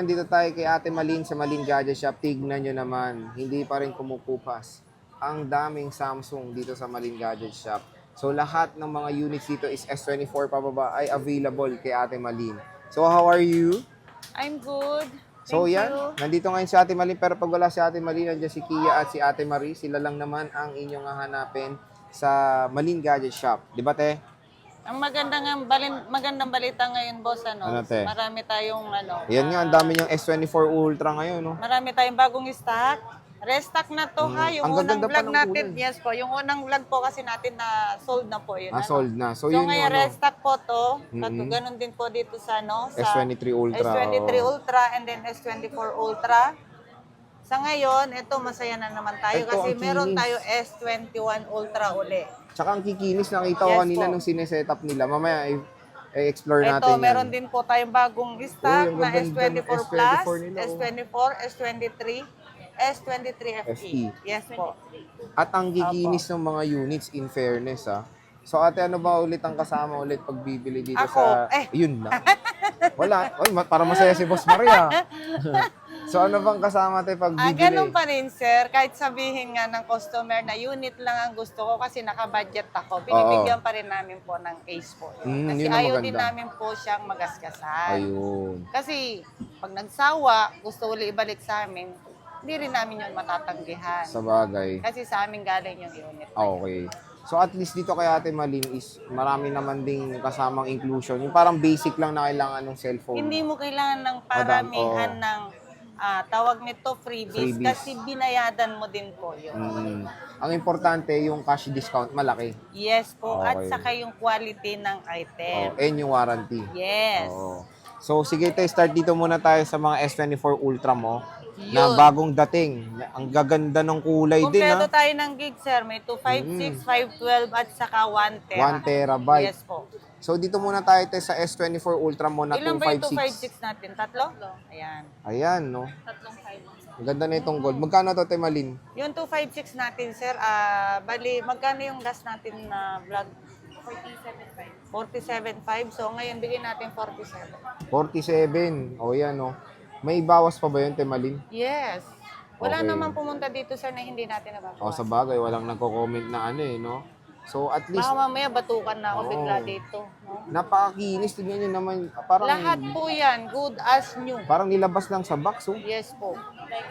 Nandito tayo kay Ate Malin sa Malin Gadget Shop. Tignan nyo naman, hindi pa rin kumukupas ang daming Samsung dito sa Malin Gadget Shop. So lahat ng mga units dito is S24 pababa ay available kay Ate Malin. So how are you? I'm good. So Thank yan, you. nandito ngayon si Ate Malin, pero pag wala si Ate Malin, nandiyan si Kia at si Ate Marie. Sila lang naman ang inyong hahanapin sa Malin Gadget Shop. Di ba, te? Ang magandang balita ngayon, boss, Ano, te? marami tayong Yan nga, ang dami niyang S24 Ultra ngayon, no? marami tayong bagong stock. Restock na to ha, yung Ang unang gaganda pa vlog ng natin. kulay. Yes po, yung unang vlog po kasi natin na sold na po yun. Sold na. So, So yun ngayon, yung ano, restock po to. Ganun din po dito sa sa S23 Ultra. S23 oo. Ultra and then S24 Ultra. Sa ngayon, ito masaya na naman tayo Ito, kasi ang meron kinis. tayo S21 Ultra uli. Tsaka ang kikinis, nakita ko Yes kanina po. nung sineset-up nila. Mamaya, i-explore natin Ito, meron yan. din po tayong bagong stock yung na ganda ng S24 Plus, S24 nila, oh. S24, S23, S23 FE. FE. Yes po. At ang kikinis ng mga units, in fairness, ha. So, ate, ano ba ulit ang kasama ulit pag bibili dito Ako, sa... eh. Yun lang. Wala. Oy, para masaya si Boss Maria. So, ano bang kasama tayo pag bibili? Ganun pa rin, sir. Kahit sabihin nga ng customer na unit lang ang gusto ko kasi naka-budget ako, binibigyan pa rin namin po ng case po. Kasi yun ang ayaw maganda. din namin po siyang magaskasan. Ayun. Kasi pag nagsawa, gusto uli ibalik sa amin, hindi rin namin yun matatanggihan. Sa bagay. Kasi sa amin galing yung unit. Okay. So at least dito kay Ate Malin is marami naman ding kasamang inclusion. Yung parang basic lang na kailangan ng cellphone. Hindi mo kailangan ng paramihan ng tawag nito freebies, kasi binayadan mo din po yun. Ang importante yung cash discount malaki. Yes po, at Okay. saka yung quality ng item. And yung warranty. Yes. Oo. So sige tayo, start dito muna tayo sa mga S24 Ultra mo na Yun. bagong dating. Ang gaganda ng kulay din, Kompleto ha. tayo ng gig, sir. May 256, 512 at saka 1 tera. 1 terabyte. Yes po. So dito muna tayo sa S24 Ultra mo na Ilan ba yung 256. 256 natin? Tatlo? Ayan. Ayan, no. Tatlong 5. Ang ganda na itong gold. Magkano to, Te Malin? Yung 256 natin, sir, bali, magkano yung gas natin na vlog? 47.5. So, ngayon, bigyan natin 47. 47. O yan, no. May bawas pa ba yun, Te Malin? Yes. Wala Okay. naman pumunta dito, sir, na hindi natin O nababawas. sa bagay, walang nagko-comment na ano no. So at least, Baka mamaya batukan na ako Oo. bigla dito. No? napakakinis. Tignan nyo naman, parang, Lahat po yan, good as new. parang nilabas lang sa box, oh. Yes po.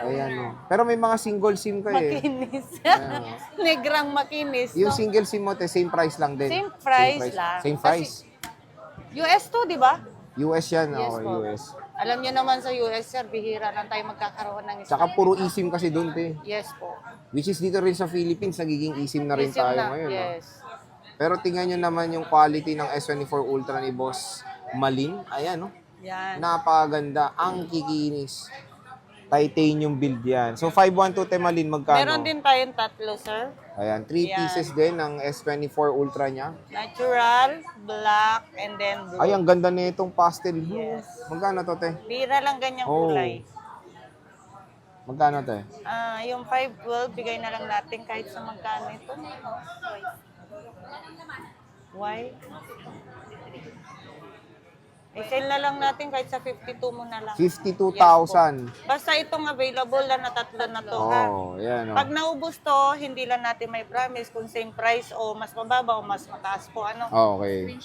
Ayan, no. Pero may mga single SIM ka eh. Makinis. Ayan, oh. Negrang makinis. Yung No? single SIM mo, te, same price lang din. Same price lang. Same price. US to, di ba? US yan, Yes okay, po. US. Alam niyo naman sa US, sir, bihira lang tayo magkakaroon ng Saka puro eSIM kasi doon, te. Yes po. Which is dito rin sa Philippines, nagiging eSIM na rin Easy tayo na. ngayon. No? Yes. Pero tingnan nyo naman yung quality ng S24 Ultra ni Boss Malin. Ayan, no. Yan. Napakaganda. Ang kikinis. Titanium build yan. So, 512 Te Malin, magkano? Meron din tayong tatlo, sir. Ayan, 3 Yan. pieces din ng S24 Ultra niya. Natural, black, and then blue. Ay, ang ganda na itong pastel blue. Yes. Magkano to, te? Bira lang ganyang Oh. kulay. Magkano, te? Yung 512, bigay na lang natin kahit sa magkano ito. Why? I-sell na lang natin kahit sa 52 mo na lang. 52,000. Basta itong available lang na tatlo na to, ha? Oh, yan, oh. Pag naubos to, hindi lang natin may promise kung same price o mas mababa o mas mataas po. Ano? Okay.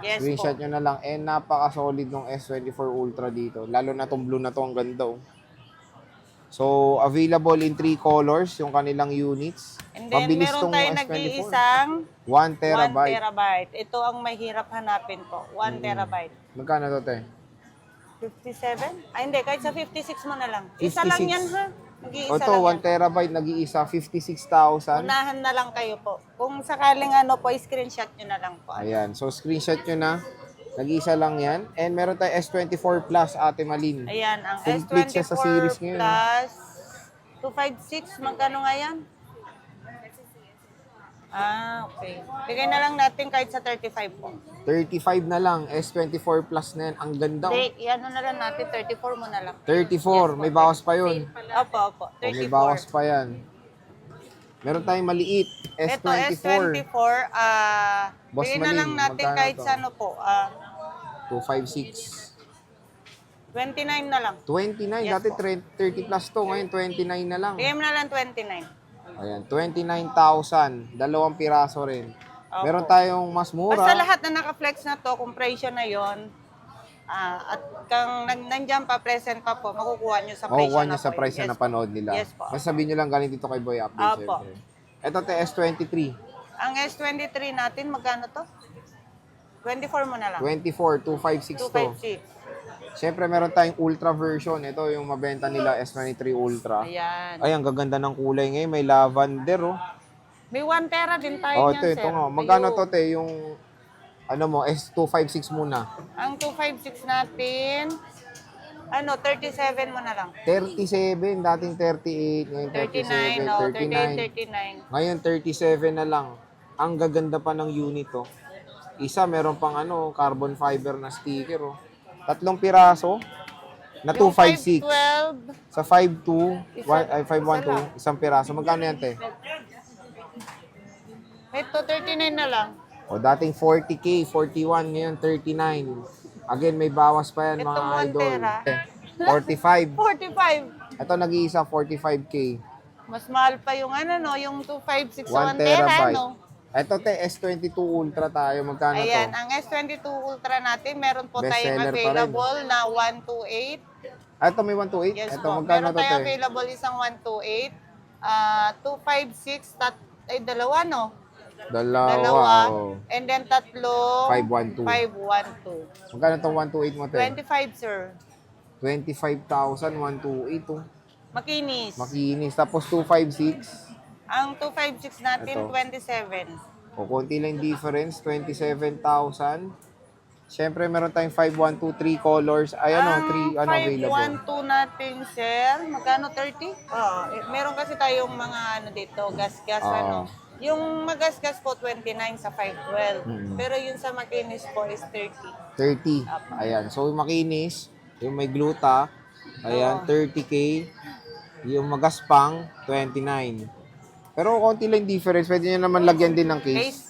Yes Screenshot po. nyo na lang. And napaka-solid ng S24 Ultra dito. Lalo na tong blue na to, ang ganda, oh. So, available in 3 colors yung kanilang units. And then, Mabilis meron tong tayo S24. nag-iisang 1 1 terabyte. terabyte. Ito ang mahirap hanapin po. 1 terabyte. Magkano to, te? 57? Ay, hindi. Kahit sa 56 mo na lang. Isa lang 56. yan, ha? O Nag-iisa to, lang 1 yan. terabyte, nag-iisa, 56,000. Unahan na lang kayo po. Kung sakaling po, screenshot nyo na lang po. Ayan. So, screenshot nyo na. Nag-iisa lang yan. And meron tayo S24 Plus, Ate Malin. Ayan, ang Complete siya sa series S24 ngayon. plus 256, magkano nga yan? Okay. Bigay na lang natin kahit sa 35 po. 35 na lang. S24 Plus na yan. Ang ganda. Hindi, yan na lang natin, 34 mo na lang. 34. May bawas pa yun. Opo, O, may bawas 34. pa yan. Meron tayong maliit. Ito, S24. S24, Boss bigay na lang Malin, natin magkano kahit to? sa ano po, 256. 29 na lang. 29, Yes dati po. 30 plus to, ngayon 29 na lang. Bigyan mo na lang 29. Ayan, 29,000, dalawang piraso rin. Opo. Meron tayong mas mura. Basta lahat na naka-flex na to, kung presyo na yon, at kung nandyan pa, present pa po, makukuha nyo sa presyo Makukuha na niyo sa po. price Yes na po. napanood nila. Yes po. Basta sabihin nyo lang galing dito kay Boy Update, Opo. syempre. Ito, S23. Ang S23 natin, magkano to? 24 mo na lang. 24, 256 to. 256. Syempre, meron tayong Ultra version. Ito yung mabenta nila, S23 Ultra. Ayan. Ay, ang gaganda ng kulay ngayon. May lavender, oh. May 1 tera din tayo Oh, niyan, sir. ito nga. Magkano to, te? Yung, ano mo, S256 muna. Ang 256 natin, 37 mo na lang. 37, dating 38, ngayon 39, 37, 39. 38, 39. Ngayon 37 na lang. Ang gaganda pa ng unit, oh. Isa, meron pang carbon fiber na sticker, oh. 3 piraso na Yung 256. 512, Sa 52, Isa- ay 512, isang piraso. Magkano yan, te? ito 39 na lang. O dating 40k, 41, ngayon 39. Again, may bawas pa yan, mga Itong 1 idol. tera. 45. 45. Ito nag-iisa, 45k. Mas mahal pa yung yung 256 1 sa 1 tera, terabyte. no? Ito, te, S22 Ultra tayo. Magkano Ayan, to? ang S22 Ultra natin, meron po Best tayong seller pa rin. available na 128. Ito, may 128? Yes Ito, po, magkano meron to, tayong te? available isang 128. 256, dalawa, no? Dalawa. Oh. And then tatlo, 512. 512. Magkano tong 128 mo, te? 25, sir. 25,000, 128, oh. Makinis. Makinis. Tapos 256. Ang 256 natin, Ito. 27. O, konti lang difference. 27,000. Siyempre, meron tayong 5, 1, 2, 3 colors. Ay, Ang 3, available. 512 natin, sir, magkano 30? Meron kasi tayong mga dito, gas-gas, Oo. Yung magasgas po, 29 sa 512. Mm. Pero yung sa makinis po is 30. 30. Ayan. So, yung makinis, yung may gluta, ayan, 30K. Yung magaspang, 29. Pero konti lang difference. Pwede nyo naman lagyan din ng case. Case,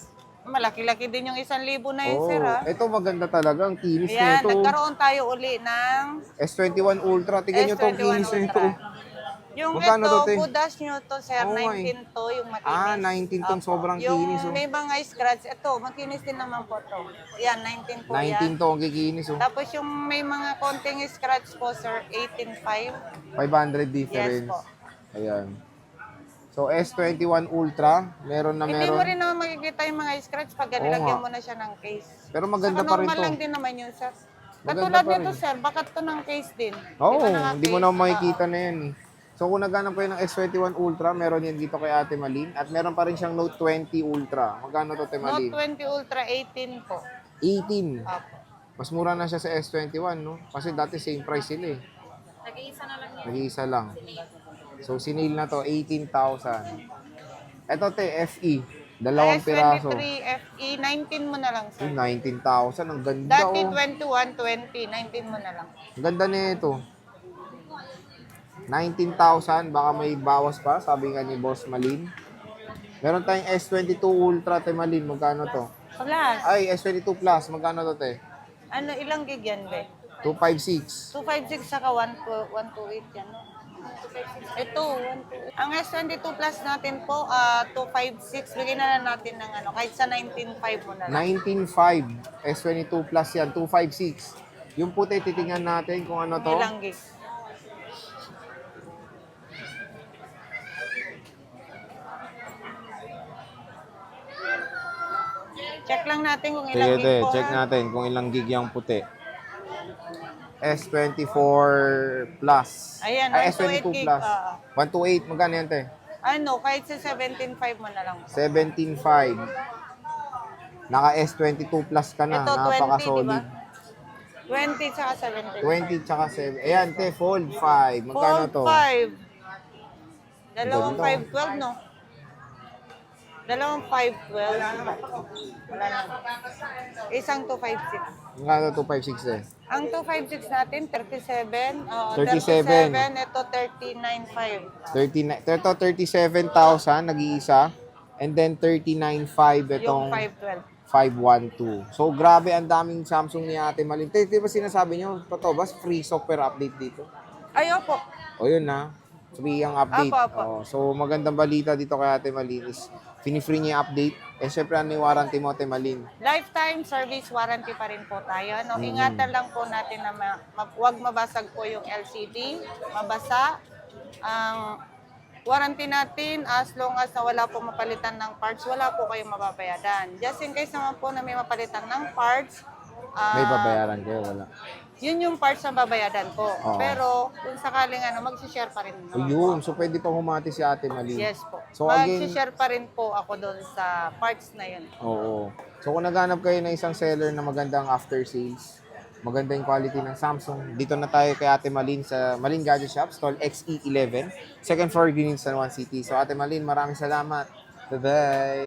malaki-laki din yung 1,000 na yun, Oo. sir, ha? Ito maganda talaga. Ang kinis Ayan, nito. nagkaroon tayo uli ng S21 Ultra. Tignan nyo itong S21 kinis nito. Ultra. Yung Magkano ito, to, te? budas nyo to, sir, Oo, 19 to, yung makinis. 19 tong Apo. sobrang yung kinis. Oh. may mga scratch, ito, makinis din naman po to. Yan, 19 po 19 yan. to ang kikinis. Oh. Tapos yung may mga konting scratch po, sir, 18.5. 500 difference. Yes po. Ayan. So, S21 Ultra. Meron na Hindi mo meron. rin naman makikita yung mga scratch pag Oo nilagyan nga. mo na siya ng case. Pero maganda Saka pa rin normal to. lang din naman yun, sir. Maganda Katulad pa nito, rin. sir, bakat to ng case din. Oo, Di ba hindi mo naka-case? na makikita na yan eh. So kung naghanap kayo ng S21 Ultra, meron yan dito kay Ate Malin. At meron pa rin siyang Note 20 Ultra. Magkano to, Ate Note Malin? 20 Ultra 18 po. 18. Apo. Mas mura na siya sa S21, no? Kasi dati same price sila eh. Nag-iisa na lang Nag-iisa lang. So sinil na to, 18,000. Eto, te, FE. Dalawang piraso. S23 FE, 19 mo na lang, sir. 19,000. Ang ganda, Dati oh. 21, 20, 19 mo na lang. Ang ganda nito. 19,000, baka may bawas pa, sabi nga ni Boss Malin. Meron tayong S22 Ultra, te Malin, magkano to? Plus, Ay, S22 Plus, magkano to, te? ilang gig yan, be? 256. 256 saka 128 yan, no? Ito, 128. Ang S22 Plus natin po, 256. Bigyan na lang natin ng kahit sa 19.5 mo na lang. 19.5, S22 Plus yan, 256. Yung puti, titingnan natin kung ano to. Ilang gig? Check lang natin kung ilang Sige, gig te, po. check ha? natin kung ilang gig yung puti. S24 Plus. Ayan, Ay, 128 S22 gig. Plus. 128, magkano yan, te? Kahit sa 17.5 mo na lang. 17.5. Naka S22 Plus ka na. Ito, 20, Napaka-solid. di ba? 20 tsaka 17. 20 tsaka 7. Ayan, te, Fold 5. Magkano Fold to? 5. Dalawang Ganda. 512, no? Dalawang 512. Wala na. Isang 256. Magkano 256 eh? Ang 256 natin, 37. 37. 37. Ito, 39.5. 39, ito 37,000 nag-iisa. And then 39.5 Yung itong 512. 512. So, grabe ang daming Samsung ni Ate Malin. Di ba sinasabi nyo, totoo ba, free software update dito? Ay, opo. O yun na, free ang update. Opo. Oh, so, magandang balita dito kay Ate Malin is fini-free niya yung update. And syempre, ano yung warranty mo, Ate Malin? Lifetime service warranty pa rin po tayo. No? Ingatan lang po natin na huwag mabasag po yung LCD, mabasa. Ang warranty natin, as long as na wala po mapalitan ng parts, wala po kayong mababayadan. Just in case naman po na may mapalitan ng parts, May babayaran kayo, wala. yun yung parts na babayadan po. Oo. Pero kung sakaling mag-share pa rin O naman yun, po. so pwede pa humati si Ate Malin. Yes po. So again, Mag-share pa rin po ako doon sa parts na yun. oo. So kung naghanap kayo ng isang seller na magandang after sales, maganda yung quality ng Samsung, dito na tayo kay Ate Malin sa Malin Gadget Shop, stall XE11, second floor, Green San Juan City. So Ate Malin, maraming salamat. Bye-bye!